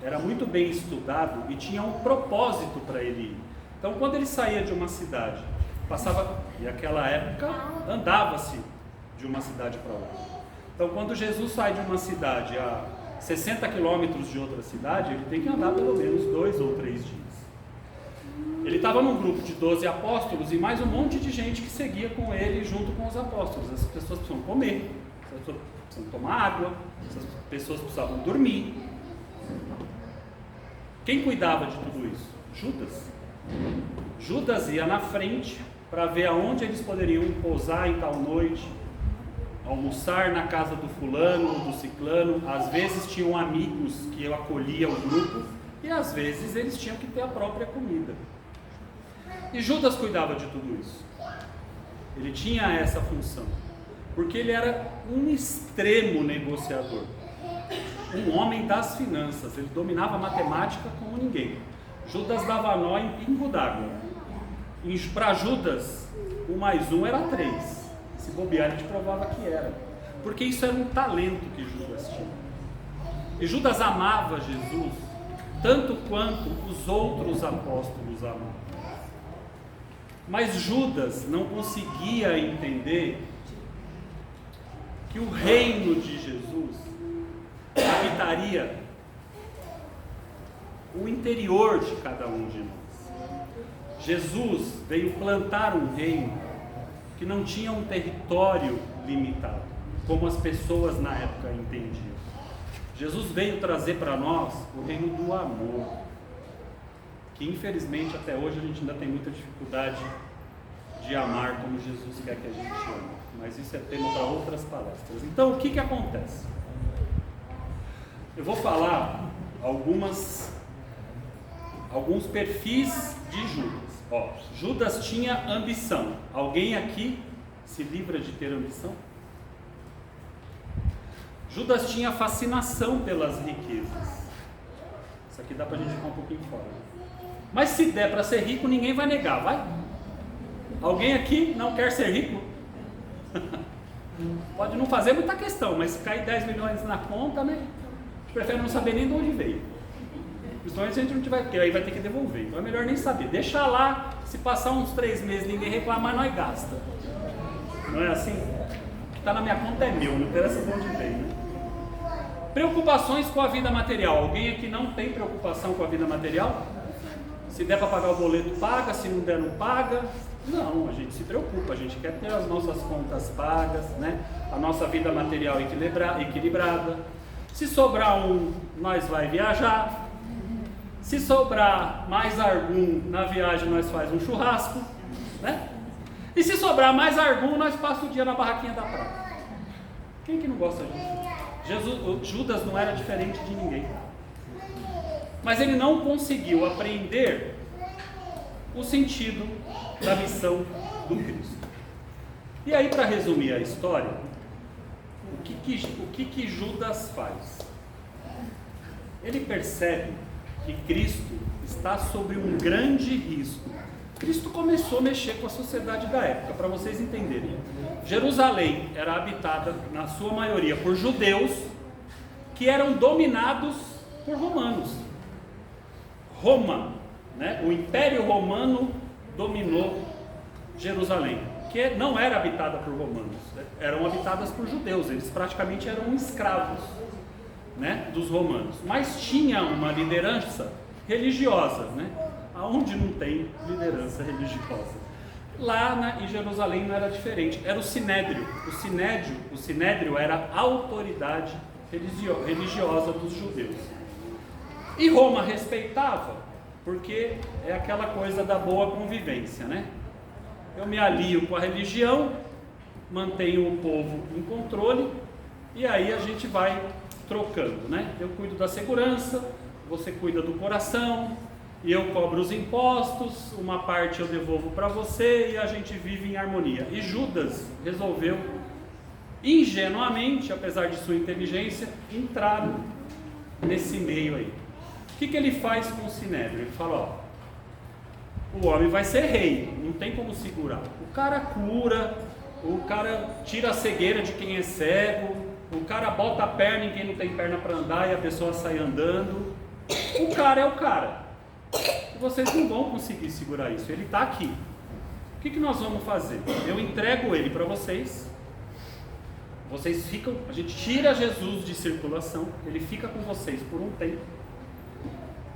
era muito bem estudado e tinha um propósito para ele ir. Então, quando ele saía de uma cidade, passava, e naquela época andava-se de uma cidade para outra. Então, quando Jesus sai de uma cidade a 60 quilômetros de outra cidade, ele tem que andar pelo menos 2 ou 3 dias. Ele estava num grupo de 12 apóstolos e mais um monte de gente que seguia com ele junto com os apóstolos. Essas pessoas precisavam comer, essas pessoas precisavam tomar água, essas pessoas precisavam dormir. Quem cuidava de tudo isso? Judas. Judas ia na frente para ver aonde eles poderiam pousar em tal noite, almoçar na casa do fulano, do ciclano. Às vezes tinham amigos que acolhiam o grupo e às vezes eles tinham que ter a própria comida. E Judas cuidava de tudo isso. Ele tinha essa função, porque ele era um extremo negociador, um homem das finanças. Ele dominava a matemática como ninguém. Judas dava nó em pingo d'água. Para Judas, 1 mais 1 era 3. Se bobear, a gente provava que era, porque isso era um talento que Judas tinha. E Judas amava Jesus tanto quanto os outros apóstolos amavam. Mas Judas não conseguia entender que o reino de Jesus habitaria o interior de cada um de nós. Jesus veio plantar um reino que não tinha um território limitado, como as pessoas na época entendiam. Jesus veio trazer para nós o reino do amor, que infelizmente até hoje a gente ainda tem muita dificuldade de amar como Jesus quer que a gente ame, mas isso é tema para outras palestras. Então o que acontece? Eu vou falar alguns perfis de Judas. Judas tinha ambição. Alguém aqui se livra de ter ambição? Judas tinha fascinação pelas riquezas. Isso aqui dá para a gente ficar um pouquinho fora. Mas se der para ser rico, ninguém vai negar, vai? Alguém aqui não quer ser rico? Pode não fazer muita questão, mas se cair 10 milhões na conta, né? A gente prefere não saber nem de onde veio. Principalmente se a gente não tiver, porque aí vai ter que devolver. Então é melhor nem saber. Deixa lá, se passar uns 3 meses ninguém reclamar, nós gasta. Não é assim? O que está na minha conta é meu, não interessa de onde veio. Né? Preocupações com a vida material. Alguém aqui não tem preocupação com a vida material? Se der para pagar o boleto, paga. Se não der, não paga. Não, a gente se preocupa. A gente quer ter as nossas contas pagas, né? A nossa vida material equilibrada. Se sobrar nós vai viajar. Se sobrar mais algum na viagem, nós faz um churrasco, né? E se sobrar mais algum, nós passa o dia na barraquinha da praia. Quem que não gosta disso? Judas não era diferente de ninguém. Mas ele não conseguiu apreender o sentido da missão do Cristo. E aí, para resumir a história, o que Judas faz? Ele percebe que Cristo está sobre um grande risco. Cristo começou a mexer com a sociedade da época, para vocês entenderem. Jerusalém era habitada, na sua maioria, por judeus que eram dominados por romanos. Roma, né? O Império Romano dominou Jerusalém, que não era habitada por romanos, eram habitadas por judeus, eles praticamente eram escravos, né, dos romanos, mas tinha uma liderança religiosa, né? Aonde não tem liderança religiosa? Lá em Jerusalém não era diferente, era o Sinédrio. O Sinédrio era a autoridade religiosa dos judeus. E Roma respeitava porque é aquela coisa da boa convivência, né? Eu me alio com a religião, mantenho o povo em controle, e aí a gente vai trocando, né? Eu cuido da segurança, você cuida do coração, e eu cobro os impostos, uma parte eu devolvo para você, e a gente vive em harmonia. E Judas resolveu, ingenuamente, apesar de sua inteligência, entrar nesse meio aí. O que ele faz com o Sinédrio? Ele fala, ó, o homem vai ser rei, não tem como segurar. O cara cura, o cara tira a cegueira de quem é cego, o cara bota a perna em quem não tem perna para andar e a pessoa sai andando. O cara é o cara. E vocês não vão conseguir segurar isso, ele está aqui. O que nós vamos fazer? Eu entrego ele para vocês. Vocês ficam, a gente tira Jesus de circulação, ele fica com vocês por um tempo.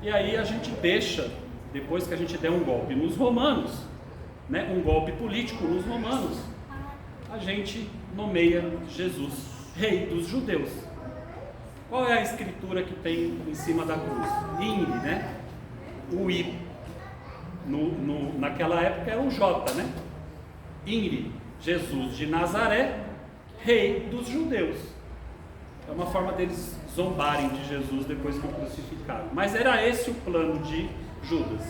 E aí a gente deixa, depois que a gente der um golpe nos romanos, né, um golpe político nos romanos, a gente nomeia Jesus rei dos judeus. Qual é a escritura que tem em cima da cruz? INRI, né? O I. Naquela época era o J, né? INRI, Jesus de Nazaré, rei dos judeus. É uma forma deles zombarem de Jesus depois que o crucificaram. Mas era esse o plano de Judas.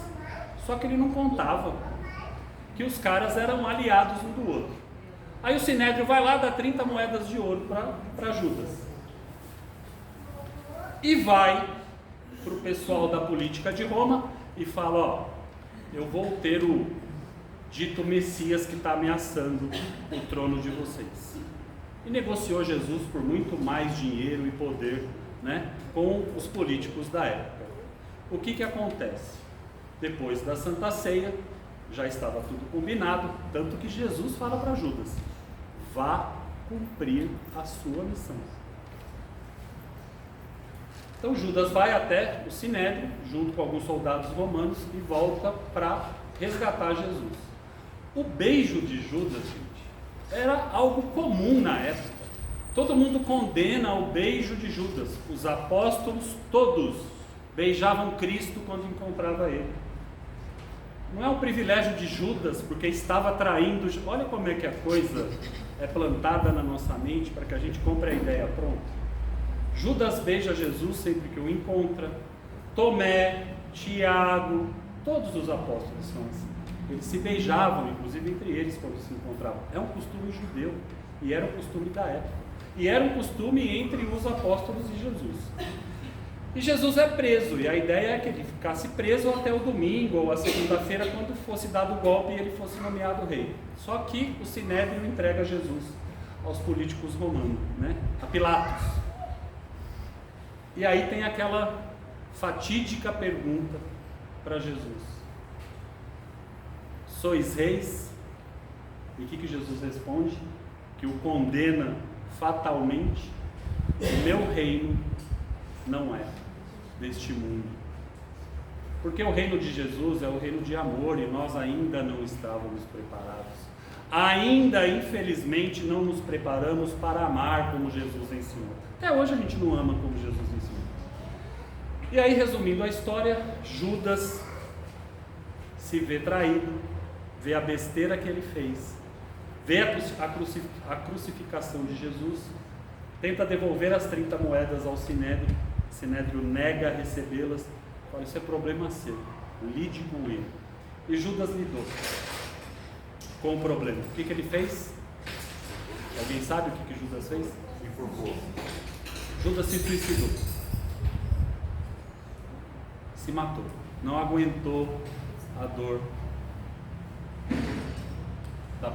Só que ele não contava que os caras eram aliados um do outro. Aí o Sinédrio vai lá, dá 30 moedas de ouro para Judas. E vai para o pessoal da política de Roma e fala, ó, eu vou ter o dito Messias que está ameaçando o trono de vocês. E negociou Jesus por muito mais dinheiro e poder, né, com os políticos da época. O que acontece? Depois da Santa Ceia, já estava tudo combinado, tanto que Jesus fala para Judas, vá cumprir a sua missão. Então Judas vai até o Sinédrio, junto com alguns soldados romanos, e volta para resgatar Jesus. O beijo de Judas, gente, era algo comum na época. Todo mundo condena o beijo de Judas. Os apóstolos todos beijavam Cristo quando encontrava ele. Não é um privilégio de Judas, porque estava traindo. Olha como é que a coisa é plantada na nossa mente para que a gente compre a ideia pronta. Judas beija Jesus sempre que o encontra. Tomé, Tiago, todos os apóstolos são assim. Eles se beijavam, inclusive entre eles, quando se encontravam. É um costume judeu, e era um costume da época. E era um costume entre os apóstolos e Jesus. E Jesus é preso, e a ideia é que ele ficasse preso até o domingo ou a segunda-feira, quando fosse dado o golpe e ele fosse nomeado rei. Só que o Sinédrio entrega Jesus aos políticos romanos, né? A Pilatos. E aí tem aquela fatídica pergunta para Jesus: sois reis? E o que Jesus responde? Que o condena fatalmente: o meu reino não é deste mundo. Porque o reino de Jesus é o reino de amor, e nós ainda não estávamos preparados. Ainda, infelizmente, não nos preparamos para amar como Jesus ensinou. Até hoje a gente não ama como Jesus ensinou. E aí, resumindo a história, Judas se vê traído, vê a besteira que ele fez, vê a crucificação de Jesus, tenta devolver as 30 moedas ao Sinédrio. O Sinédrio nega recebê-las, fala: isso é problema seu, lide com ele. E Judas lidou com o problema. O que ele fez? Alguém sabe o que Judas fez? Se enforcou. Judas se suicidou, se matou, não aguentou a dor da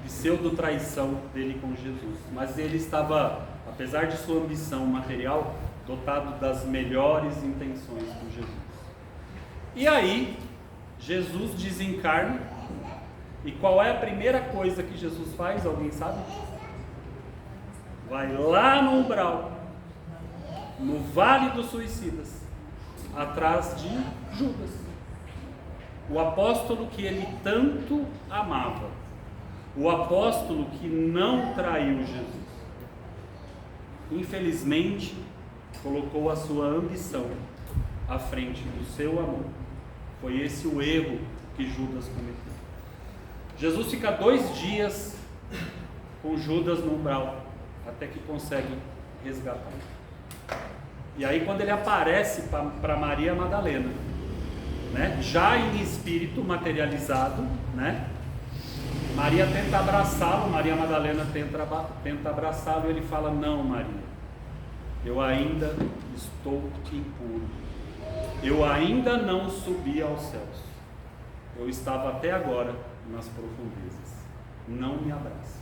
pseudo-traição dele com Jesus. Mas ele estava, apesar de sua ambição material, dotado das melhores intenções com Jesus. E aí, Jesus desencarna, e qual é a primeira coisa que Jesus faz? Alguém sabe? Vai lá no umbral, no Vale dos Suicidas, atrás de Judas, o apóstolo que ele tanto amava, o apóstolo que não traiu Jesus. Infelizmente, colocou a sua ambição à frente do seu amor. Foi esse o erro que Judas cometeu. Jesus fica 2 dias com Judas no umbral, até que consegue resgatar. E aí quando ele aparece para Maria Madalena, né, já em espírito materializado, né, Maria tenta abraçá-lo, Maria Madalena tenta abraçá-lo, e ele fala: não, Maria, eu ainda estou impuro, eu ainda não subi aos céus, eu estava até agora nas profundezas, não me abrace.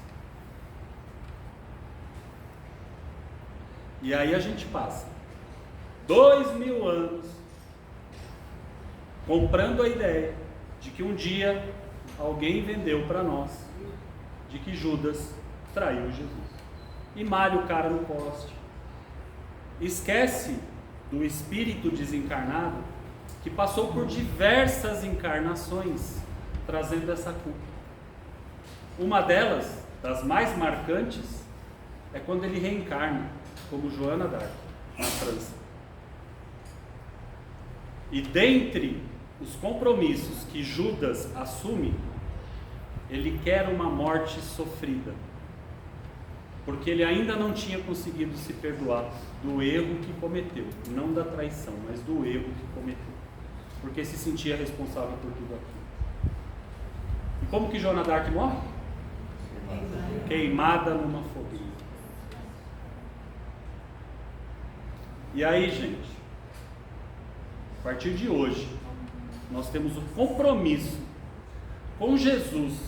E aí a gente passa 2000 anos comprando a ideia de que um dia alguém vendeu para nós de que Judas traiu Jesus e malha o cara no poste. Esquece do espírito desencarnado que passou por diversas encarnações trazendo essa culpa. Uma delas, das mais marcantes, é quando ele reencarna como Joana d'Arc na França. E dentre os compromissos que Judas assume, ele quer uma morte sofrida, porque ele ainda não tinha conseguido se perdoar do erro que cometeu, não da traição, mas do erro que cometeu, porque se sentia responsável por tudo aquilo. E como que Joana d'Arc morre? Queimada numa fogueira. E aí, gente, a partir de hoje, nós temos o compromisso com Jesus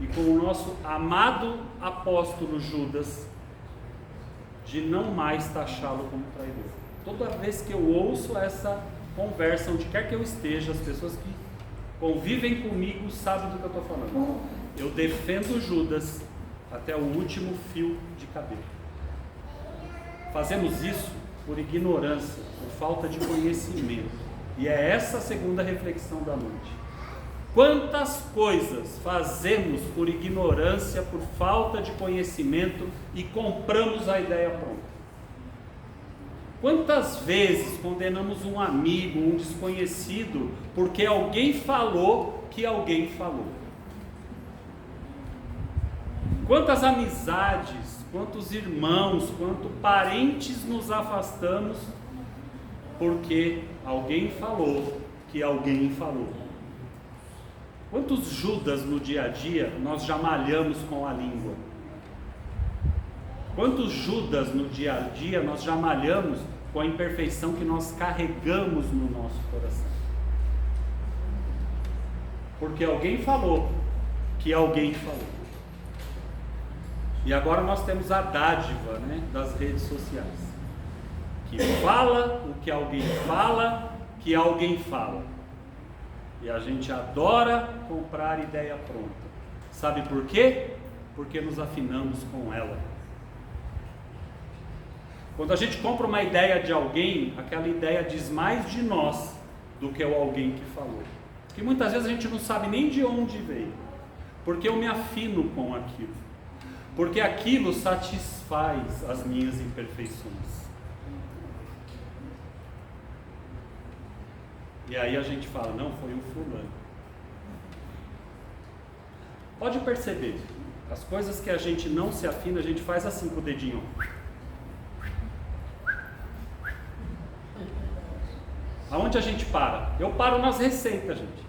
e com o nosso amado apóstolo Judas de não mais taxá-lo como traidor. Toda vez que eu ouço essa conversa, onde quer que eu esteja, as pessoas que convivem comigo sabem do que eu estou falando. Eu defendo Judas até o último fio de cabelo. Fazemos isso por ignorância, por falta de conhecimento. E é essa a segunda reflexão da noite. Quantas coisas fazemos por ignorância, por falta de conhecimento e compramos a ideia pronta? Quantas vezes condenamos um amigo, um desconhecido, porque alguém falou que alguém falou? Quantas amizades, quantos irmãos, quantos parentes nos afastamos porque alguém falou que alguém falou? Quantos Judas no dia a dia nós já malhamos com a língua? Quantos Judas no dia a dia nós já malhamos com a imperfeição que nós carregamos no nosso coração? Porque alguém falou que alguém falou. E agora nós temos a dádiva, né, das redes sociais, que fala o que alguém fala, que alguém fala. E a gente adora comprar ideia pronta. Sabe por quê? Porque nos afinamos com ela. Quando a gente compra uma ideia de alguém, aquela ideia diz mais de nós do que o alguém que falou. Que muitas vezes a gente não sabe nem de onde veio. Porque eu me afino com aquilo. Porque aquilo satisfaz as minhas imperfeições. E aí a gente fala: não, foi o fulano. Pode perceber, as coisas que a gente não se afina, a gente faz assim com o dedinho. Aonde a gente para? Eu paro nas receitas, gente.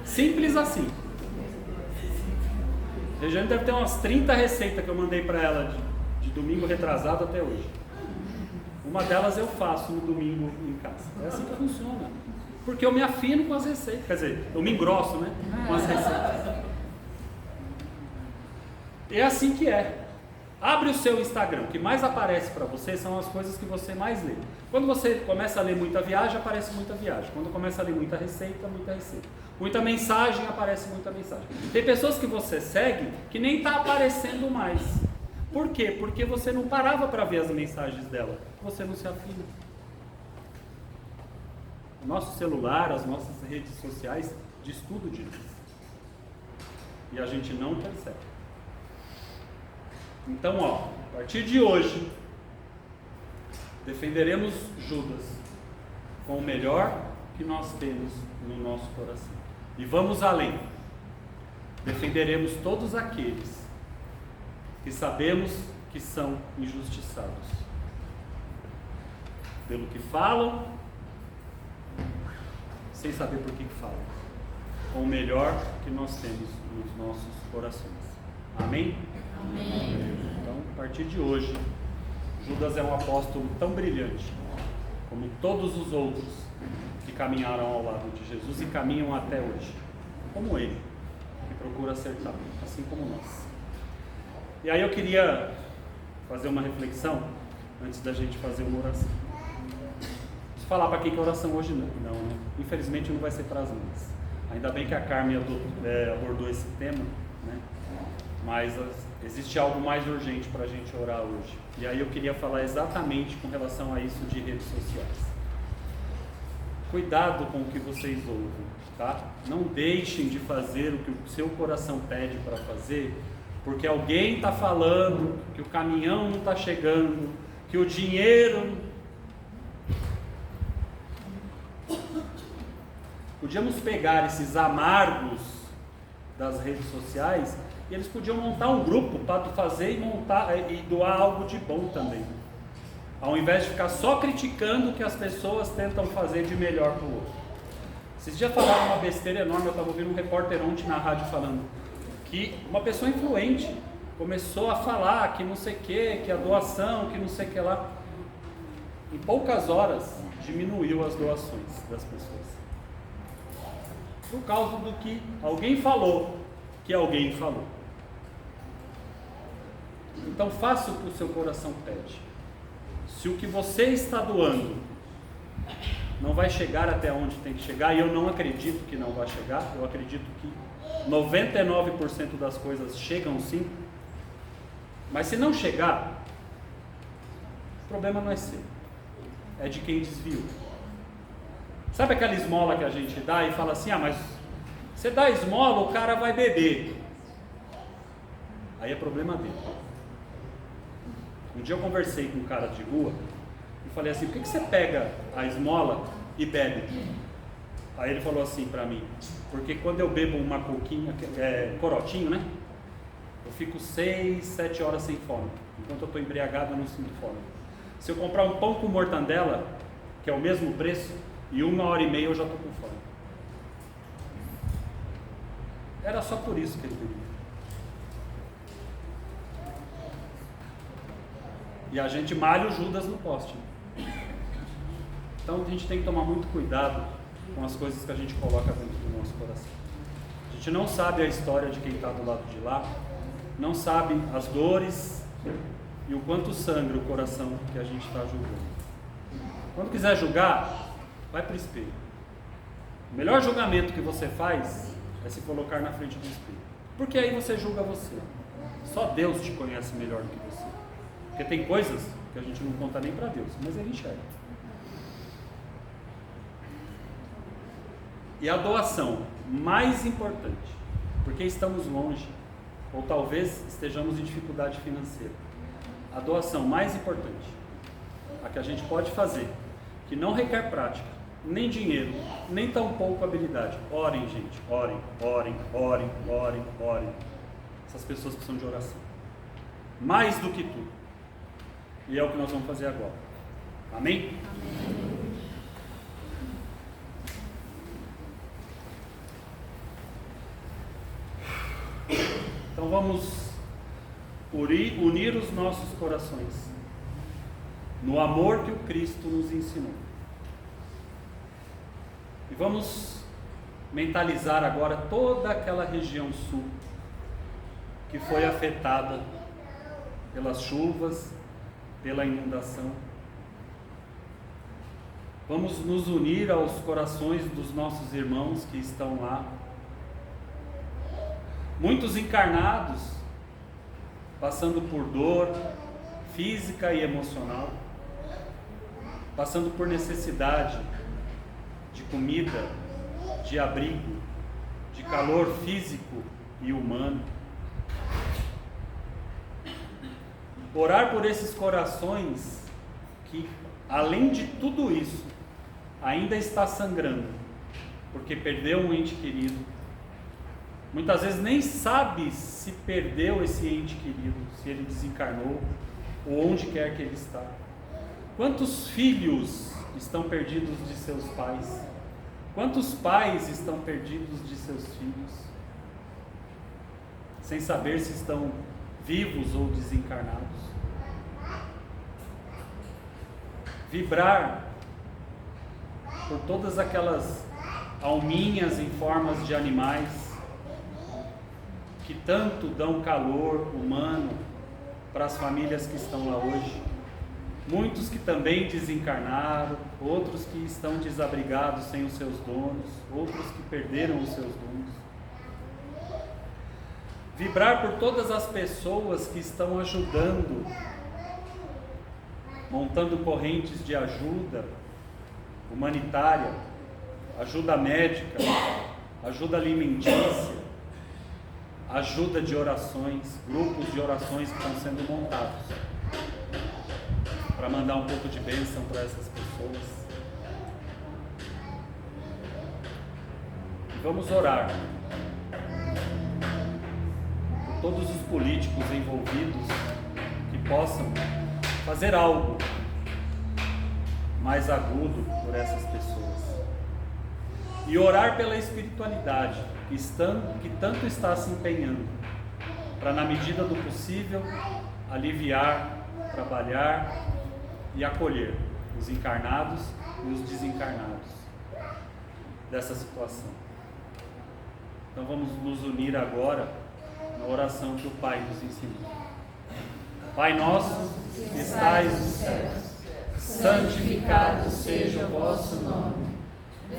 Simples assim. A Regiane deve ter umas 30 receitas que eu mandei para ela de domingo retrasado até hoje. Uma delas eu faço no domingo em casa. É assim que funciona. Porque eu me afino com as receitas. Quer dizer, eu me engrosso, né? Com as receitas. É assim que é. Abre o seu Instagram. O que mais aparece para você são as coisas que você mais lê. Quando você começa a ler muita viagem, aparece muita viagem. Quando começa a ler muita receita, muita receita. Muita mensagem, aparece muita mensagem. Tem pessoas que você segue que nem está aparecendo mais. Por quê? Porque você não parava para ver as mensagens dela. Você não se afina. O nosso celular, as nossas redes sociais, diz tudo disso. E a gente não percebe. Então, a partir de hoje, defenderemos Judas com o melhor que nós temos no nosso coração. E vamos além. Defenderemos todos aqueles que sabemos que são injustiçados pelo que falam, sem saber por que falam, com o melhor que nós temos nos nossos corações. Amém? Amém. Então, a partir de hoje, Judas é um apóstolo tão brilhante como todos os outros que caminharam ao lado de Jesus e caminham até hoje, como ele, que procura acertar, assim como nós. E aí eu queria fazer uma reflexão antes da gente fazer uma oração. Preciso falar para quem que é oração hoje não, né? Infelizmente não vai ser para as mães. Ainda bem que a Carmen abordou esse tema, né? Mas existe algo mais urgente para a gente orar hoje. E aí eu queria falar exatamente com relação a isso de redes sociais. Cuidado com o que vocês ouvem, tá? Não deixem de fazer o que o seu coração pede para fazer, porque alguém está falando que o caminhão não está chegando, que o dinheiro... Podíamos pegar esses amargos das redes sociais e eles podiam montar um grupo para fazer e doar algo de bom também, ao invés de ficar só criticando o que as pessoas tentam fazer de melhor para o outro. Esses dias falaram uma besteira enorme. Eu estava ouvindo um repórter ontem na rádio falando que uma pessoa influente começou a falar que não sei o que a doação, que não sei o que lá. Em poucas horas diminuiu as doações das pessoas, por causa do que alguém falou, que alguém falou. Então faça o que o seu coração pede. Se o que você está doando não vai chegar até onde tem que chegar, e eu não acredito que não vai chegar, eu acredito que 99% das coisas chegam sim, mas se não chegar, o problema não é seu, é de quem desviou. Sabe aquela esmola que a gente dá e fala assim, mas você dá esmola, o cara vai beber. Aí é problema dele. Um dia eu conversei com um cara de rua e falei assim, por que você pega a esmola e bebe? Aí ele falou assim para mim, porque quando eu bebo uma coquinha, corotinho, né? Eu fico 6, 7 horas sem fome. Enquanto eu estou embriagado eu não sinto fome. Se eu comprar um pão com mortandela, que é o mesmo preço, e 1h30 eu já estou com fome. Era só por isso que ele bebia. E a gente malha o Judas no poste. Então a gente tem que tomar muito cuidado com as coisas que a gente coloca dentro do nosso coração. A gente não sabe a história de quem está do lado de lá, não sabe as dores e o quanto sangra o coração que a gente está julgando. Quando quiser julgar, vai para o espelho. O melhor julgamento que você faz é se colocar na frente do espelho. Porque aí você julga você. Só Deus te conhece melhor do que você. Porque tem coisas que a gente não conta nem para Deus, mas Ele enxerga. E a doação mais importante, porque estamos longe, ou talvez estejamos em dificuldade financeira. A doação mais importante, a que a gente pode fazer, que não requer prática, nem dinheiro, nem tampouco habilidade. Orem, gente, orem, orem, orem, orem, orem. Essas pessoas precisam de oração. Mais do que tudo. E é o que nós vamos fazer agora. Amém? Amém. Então vamos unir os nossos corações no amor que o Cristo nos ensinou. E vamos mentalizar agora toda aquela região sul que foi afetada pelas chuvas, pela inundação. Vamos nos unir aos corações dos nossos irmãos que estão lá. Muitos encarnados, passando por dor física e emocional, passando por necessidade de comida, de abrigo, de calor físico e humano. Orar por esses corações que além de tudo isso, ainda está sangrando, porque perdeu um ente querido. Muitas vezes nem sabe se perdeu esse ente querido, se ele desencarnou, ou onde quer que ele está. Quantos filhos estão perdidos de seus pais? Quantos pais estão perdidos de seus filhos? Sem saber se estão vivos ou desencarnados. Vibrar por todas aquelas alminhas em formas de animais que tanto dão calor humano para as famílias que estão lá hoje. Muitos que também desencarnaram, outros que estão desabrigados sem os seus donos, outros que perderam os seus donos. Vibrar por todas as pessoas que estão ajudando, montando correntes de ajuda humanitária, ajuda médica, ajuda alimentícia, ajuda de orações, grupos de orações que estão sendo montados para mandar um pouco de bênção para essas pessoas. E vamos orar por todos os políticos envolvidos que possam fazer algo mais agudo por essas pessoas. E orar pela espiritualidade que tanto está se empenhando para, na medida do possível, aliviar, trabalhar e acolher os encarnados e os desencarnados dessa situação. Então vamos nos unir agora na oração que o Pai nos ensinou. Pai nosso, que estais nos céus, santificado seja o vosso nome.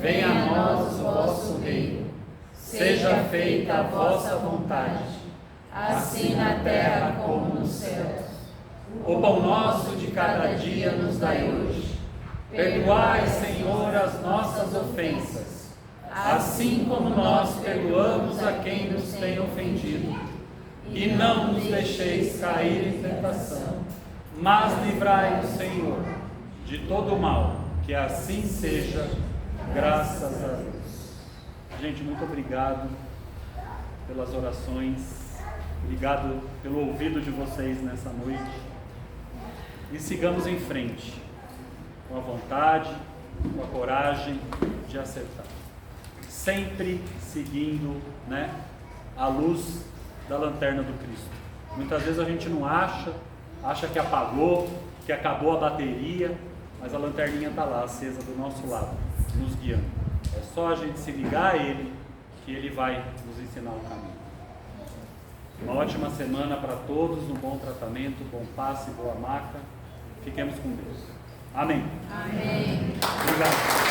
Venha a nós o vosso reino. Seja feita a vossa vontade, assim na terra como nos céus. O pão nosso de cada dia nos dai hoje. Perdoai, Senhor, as nossas ofensas, assim como nós perdoamos a quem nos tem ofendido. E não nos deixeis cair em tentação, mas livrai-nos, Senhor, de todo o mal, que assim seja, graças a Deus. Gente, muito obrigado pelas orações, obrigado pelo ouvido de vocês nessa noite. E sigamos em frente, com a vontade, com a coragem de acertar. Sempre seguindo, a luz da lanterna do Cristo. Muitas vezes a gente não acha que apagou, que acabou a bateria, mas a lanterninha está lá, acesa do nosso lado, nos guiando. É só a gente se ligar a Ele, que Ele vai nos ensinar o caminho. Uma ótima semana para todos, um bom tratamento, bom passe, boa maca. Fiquemos com Deus. Amém. Amém. Obrigado.